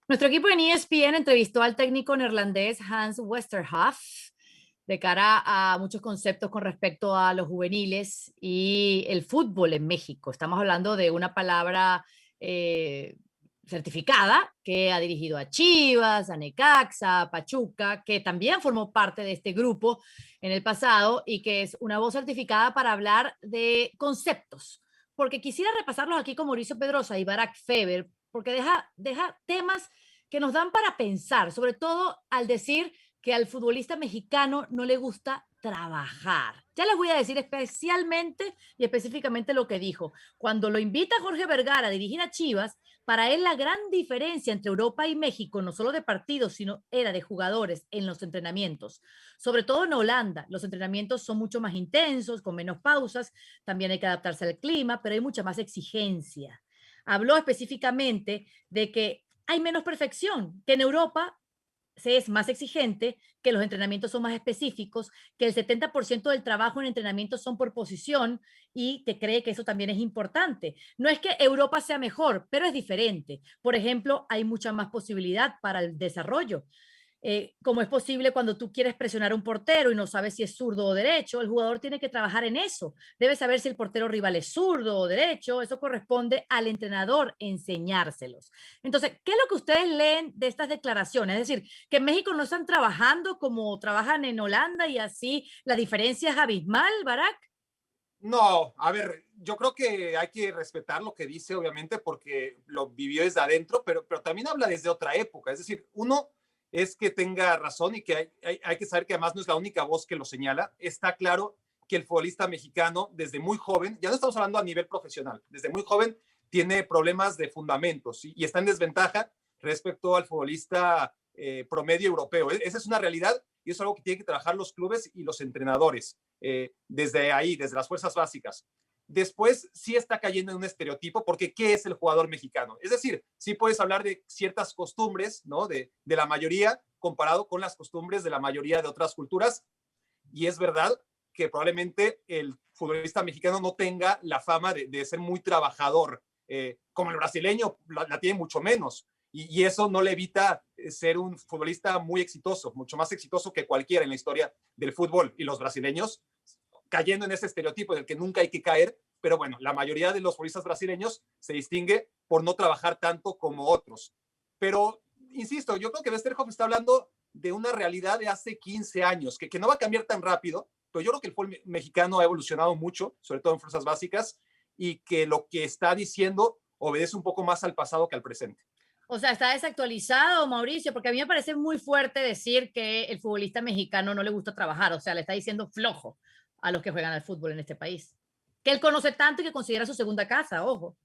Nuestro equipo en ESPN entrevistó al técnico neerlandés Hans Westerhoff de cara a muchos conceptos con respecto a los juveniles y el fútbol en México. Estamos hablando de una palabra eh, certificada que ha dirigido a Chivas, a Necaxa, a Pachuca, que también formó parte de este grupo en el pasado y que es una voz certificada para hablar de conceptos. Porque quisiera repasarlos aquí con Mauricio Pedrosa y Barack Feber, porque deja temas que nos dan para pensar, sobre todo al decir que al futbolista mexicano no le gusta trabajar. Ya les voy a decir especialmente y específicamente lo que dijo. Cuando lo invita Jorge Vergara a dirigir a Chivas, para él la gran diferencia entre Europa y México, no solo de partidos, sino era de jugadores en los entrenamientos. Sobre todo en Holanda, los entrenamientos son mucho más intensos, con menos pausas, también hay que adaptarse al clima, pero hay mucha más exigencia. Habló específicamente de que hay menos perfección, que en Europa se es más exigente, que los entrenamientos son más específicos, que el 70% del trabajo en entrenamiento son por posición y te cree que eso también es importante. No es que Europa sea mejor, pero es diferente. Por ejemplo, hay mucha más posibilidad para el desarrollo. Como es posible cuando tú quieres presionar a un portero y no sabes si es zurdo o derecho, el jugador tiene que trabajar en eso. Debe saber si el portero rival es zurdo o derecho. Eso corresponde al entrenador enseñárselos. Entonces, ¿qué es lo que ustedes leen de estas declaraciones? Es decir, que en México no están trabajando como trabajan en Holanda y así la diferencia es abismal, Barack. No, a ver, yo creo que hay que respetar lo que dice, obviamente, porque lo vivió desde adentro, pero también habla desde otra época. Es decir, uno es que tenga razón y que hay que saber que además no es la única voz que lo señala. Está claro que el futbolista mexicano, desde muy joven, ya no estamos hablando a nivel profesional, desde muy joven tiene problemas de fundamentos y está en desventaja respecto al futbolista promedio europeo. Esa es una realidad y es algo que tienen que trabajar los clubes y los entrenadores desde ahí, desde las fuerzas básicas. Después sí está cayendo en un estereotipo, porque ¿qué es el jugador mexicano? Es decir, sí puedes hablar de ciertas costumbres, ¿no? De la mayoría comparado con las costumbres de la mayoría de otras culturas, y es verdad que probablemente el futbolista mexicano no tenga la fama de ser muy trabajador, como el brasileño la tiene mucho menos, y eso no le evita ser un futbolista muy exitoso, mucho más exitoso que cualquiera en la historia del fútbol, y los brasileños cayendo en ese estereotipo del que nunca hay que caer, pero bueno, la mayoría de los futbolistas brasileños se distingue por no trabajar tanto como otros. Pero, insisto, yo creo que Westerhoff está hablando de una realidad de hace 15 años, que no va a cambiar tan rápido, pero yo creo que el fútbol mexicano ha evolucionado mucho, sobre todo en fuerzas básicas, y que lo que está diciendo obedece un poco más al pasado que al presente. O sea, está desactualizado, Mauricio, porque a mí me parece muy fuerte decir que el futbolista mexicano no le gusta trabajar, o sea, le está diciendo flojo a los que juegan al fútbol en este país. Que él conoce tanto y que considera su segunda casa, ojo.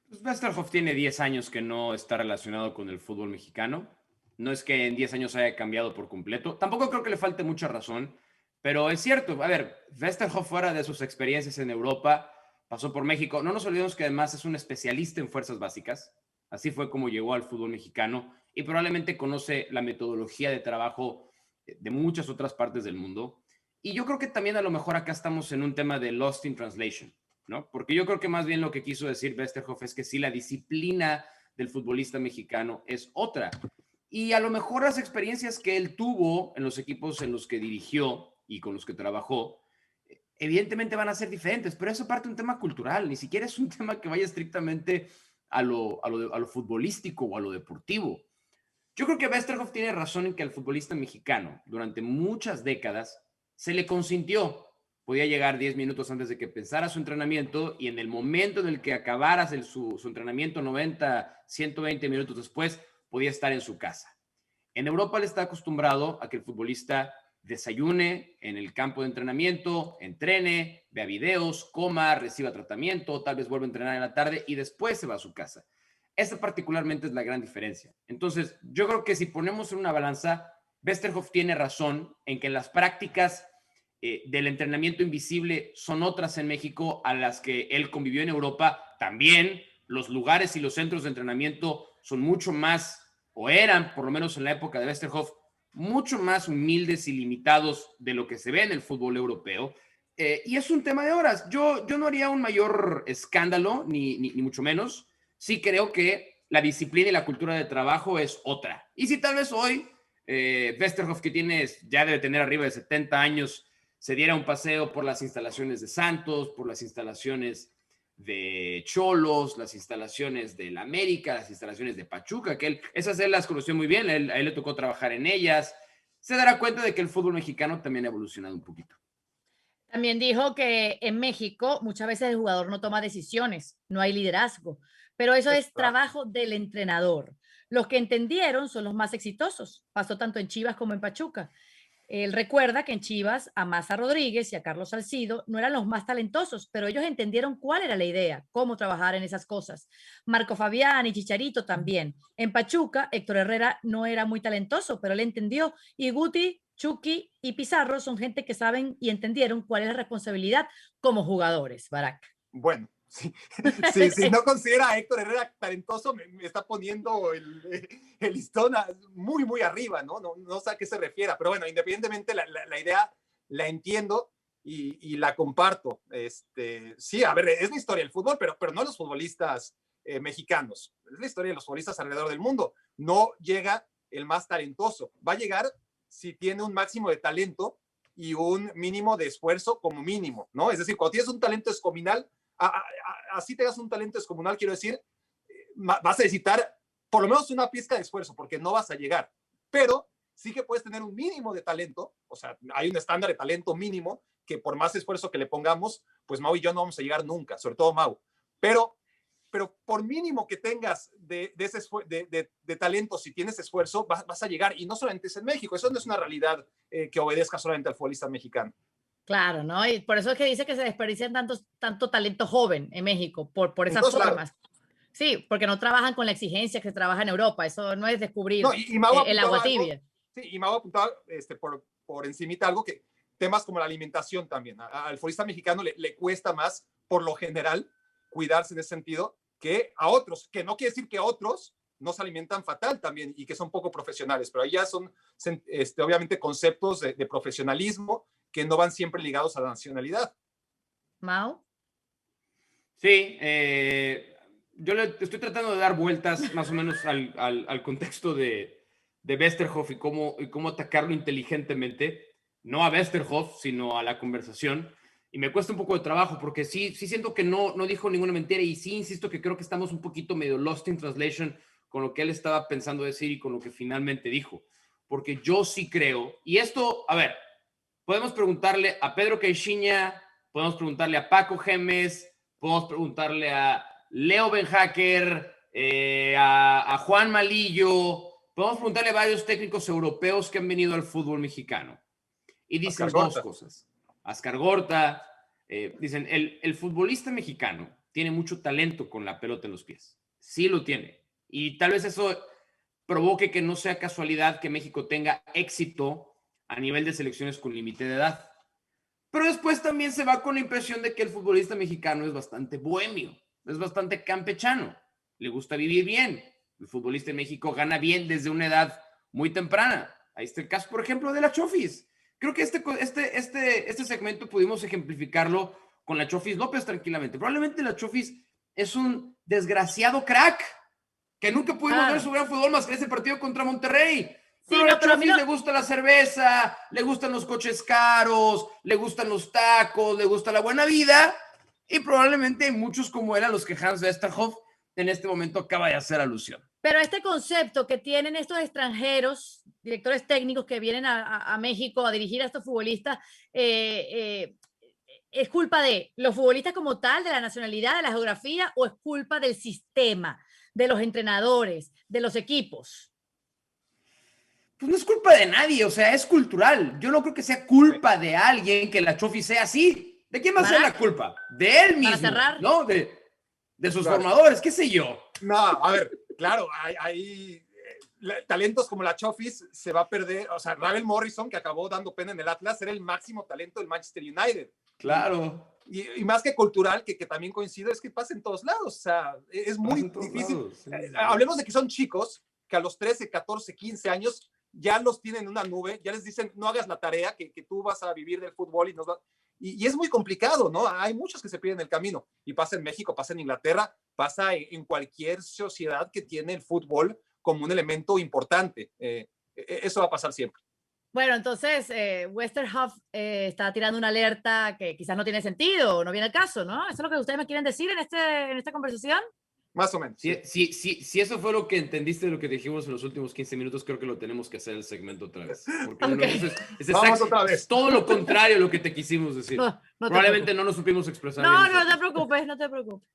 Pues Westerhoff tiene 10 años que no está relacionado con el fútbol mexicano. No es que en 10 años haya cambiado por completo. Tampoco creo que le falte mucha razón, pero es cierto. A ver, Westerhoff, fuera de sus experiencias en Europa, pasó por México. No nos olvidemos que además es un especialista en fuerzas básicas. Así fue como llegó al fútbol mexicano y probablemente conoce la metodología de trabajo de muchas otras partes del mundo. Y yo creo que también a lo mejor acá estamos en un tema de Lost in Translation, ¿no? Porque yo creo que más bien lo que quiso decir Westerhoff es que sí, la disciplina del futbolista mexicano es otra. Y a lo mejor las experiencias que él tuvo en los equipos en los que dirigió y con los que trabajó, evidentemente van a ser diferentes, pero eso parte de un tema cultural, ni siquiera es un tema que vaya estrictamente a lo futbolístico o a lo deportivo. Yo creo que Westerhoff tiene razón en que al futbolista mexicano durante muchas décadas se le consintió. Podía llegar 10 minutos antes de que empezara su entrenamiento y en el momento en el que acabara su entrenamiento, 90, 120 minutos después, podía estar en su casa. En Europa le está acostumbrado a que el futbolista desayune en el campo de entrenamiento, entrene, vea videos, coma, reciba tratamiento, tal vez vuelva a entrenar en la tarde y después se va a su casa. Esta particularmente es la gran diferencia. Entonces, yo creo que si ponemos en una balanza, Westerhoff tiene razón en que las prácticas del entrenamiento invisible son otras en México a las que él convivió en Europa. También los lugares y los centros de entrenamiento son mucho más, o eran, por lo menos en la época de Westerhoff, mucho más humildes y limitados de lo que se ve en el fútbol europeo. Y es un tema de horas. Yo no haría un mayor escándalo, ni mucho menos. Sí creo que la disciplina y la cultura de trabajo es otra. Y si tal vez hoy Westerhoff, que ya debe tener arriba de 70 años, se diera un paseo por las instalaciones de Santos, por las instalaciones de Cholos, las instalaciones del América, las instalaciones de Pachuca, esas él las conoció muy bien, a él le tocó trabajar en ellas, se dará cuenta de que el fútbol mexicano también ha evolucionado un poquito. También dijo que en México muchas veces el jugador no toma decisiones, no hay liderazgo, pero eso es trabajo del entrenador. Los que entendieron son los más exitosos. Pasó tanto en Chivas como en Pachuca. Él recuerda que en Chivas a Maza Rodríguez y a Carlos Salcido no eran los más talentosos, pero ellos entendieron cuál era la idea, cómo trabajar en esas cosas. Marco Fabián y Chicharito también. En Pachuca, Héctor Herrera no era muy talentoso, pero él entendió. Y Guti, Chucky y Pizarro son gente que saben y entendieron cuál es la responsabilidad como jugadores, Barak. Bueno, sí. Sí, si no considera a Héctor Herrera talentoso, me está poniendo el listón muy, muy arriba, ¿no? No sé a qué se refiera, pero bueno, independientemente la idea la entiendo y la comparto. Sí, a ver, es la historia del fútbol, pero no los futbolistas mexicanos, es la historia de los futbolistas alrededor del mundo. No llega el más talentoso, va a llegar si tiene un máximo de talento y un mínimo de esfuerzo como mínimo, ¿no? Es decir, cuando tienes un talento descomunal, así te das un talento descomunal, quiero decir, vas a necesitar por lo menos una pizca de esfuerzo, porque no vas a llegar, pero sí que puedes tener un mínimo de talento, o sea, hay un estándar de talento mínimo, que por más esfuerzo que le pongamos, pues Mau y yo no vamos a llegar nunca, sobre todo Mau, pero por mínimo que tengas de talento, si tienes esfuerzo, vas a llegar, y no solamente es en México, eso no es una realidad que obedezca solamente al futbolista mexicano. Claro, ¿no? Y por eso es que dice que se desperdician tanto talento joven en México, por esas formas. Sí, porque no trabajan con la exigencia que se trabaja en Europa, eso no es descubrir no, y Mau el agua tibia. Sí, y Mau apuntaba por encimita algo que temas como la alimentación también. Al futbolista mexicano le cuesta más, por lo general, cuidarse en ese sentido que a otros, que no quiere decir que otros no se alimentan fatal también y que son poco profesionales, pero ahí ya son obviamente conceptos de profesionalismo que no van siempre ligados a la nacionalidad. ¿Mau? Sí, yo le estoy tratando de dar vueltas más o menos al contexto de Westerhoff y cómo atacarlo inteligentemente, no a Westerhoff, sino a la conversación. Y me cuesta un poco de trabajo porque sí siento que no dijo ninguna mentira y sí insisto que creo que estamos un poquito medio lost in translation con lo que él estaba pensando decir y con lo que finalmente dijo. Porque yo sí creo, y esto, a ver, podemos preguntarle a Pedro Caixinha, podemos preguntarle a Paco Gémez, podemos preguntarle a Leo Benhacker, a Juan Malillo, podemos preguntarle a varios técnicos europeos que han venido al fútbol mexicano. Y dicen dos cosas. Ascar Gorta, dicen, el futbolista mexicano tiene mucho talento con la pelota en los pies. Sí lo tiene. Y tal vez eso provoque que no sea casualidad que México tenga éxito a nivel de selecciones con límite de edad. Pero después también se va con la impresión de que el futbolista mexicano es bastante bohemio, es bastante campechano, le gusta vivir bien. El futbolista en México gana bien desde una edad muy temprana. Ahí está el caso, por ejemplo, de la Chofis. Creo que este segmento pudimos ejemplificarlo con la Chofis López tranquilamente. Probablemente la Chofis es un desgraciado crack que nunca pudimos ver su gran fútbol más que ese partido contra Monterrey. Pero a Chofis le gusta la cerveza, le gustan los coches caros, le gustan los tacos, le gusta la buena vida, y probablemente hay muchos como él a los que Hans Westerhoff en este momento acaba de hacer alusión. Pero este concepto que tienen estos extranjeros, directores técnicos que vienen a México a dirigir a estos futbolistas, ¿es culpa de los futbolistas como tal, de la nacionalidad, de la geografía, o es culpa del sistema, de los entrenadores, de los equipos? Pues no es culpa de nadie, o sea, es cultural. Yo no creo que sea culpa de alguien que la Chofis sea así. ¿De quién va a ser la culpa? De él mismo, ¿no? De sus formadores, qué sé yo. No, a ver, claro, hay talentos como la Chofis se va a perder. O sea, Ravel Morrison, que acabó dando pena en el Atlas, era el máximo talento del Manchester United. Claro. Y más que cultural, que también coincido, es que pasa en todos lados. O sea, es muy difícil. Lados, sí. Hablemos de que son chicos que a los 13, 14, 15 años ya los tienen en una nube, ya les dicen, no hagas la tarea, que tú vas a vivir del fútbol y es muy complicado, ¿no? Hay muchos que se pierden el camino y pasa en México, pasa en Inglaterra, pasa en cualquier sociedad que tiene el fútbol como un elemento importante. Eso va a pasar siempre. Bueno, entonces Westerhoff está tirando una alerta que quizás no tiene sentido o no viene el caso, ¿no? ¿Eso es lo que ustedes me quieren decir en esta conversación? Más o menos. Si eso fue lo que entendiste de lo que dijimos en los últimos 15 minutos, creo que lo tenemos que hacer el segmento otra vez. Porque Okay. Vamos otra vez. Es todo lo contrario a lo que te quisimos decir. No te Probablemente preocupes. no nos supimos expresar No, bien. no te preocupes, no te preocupes.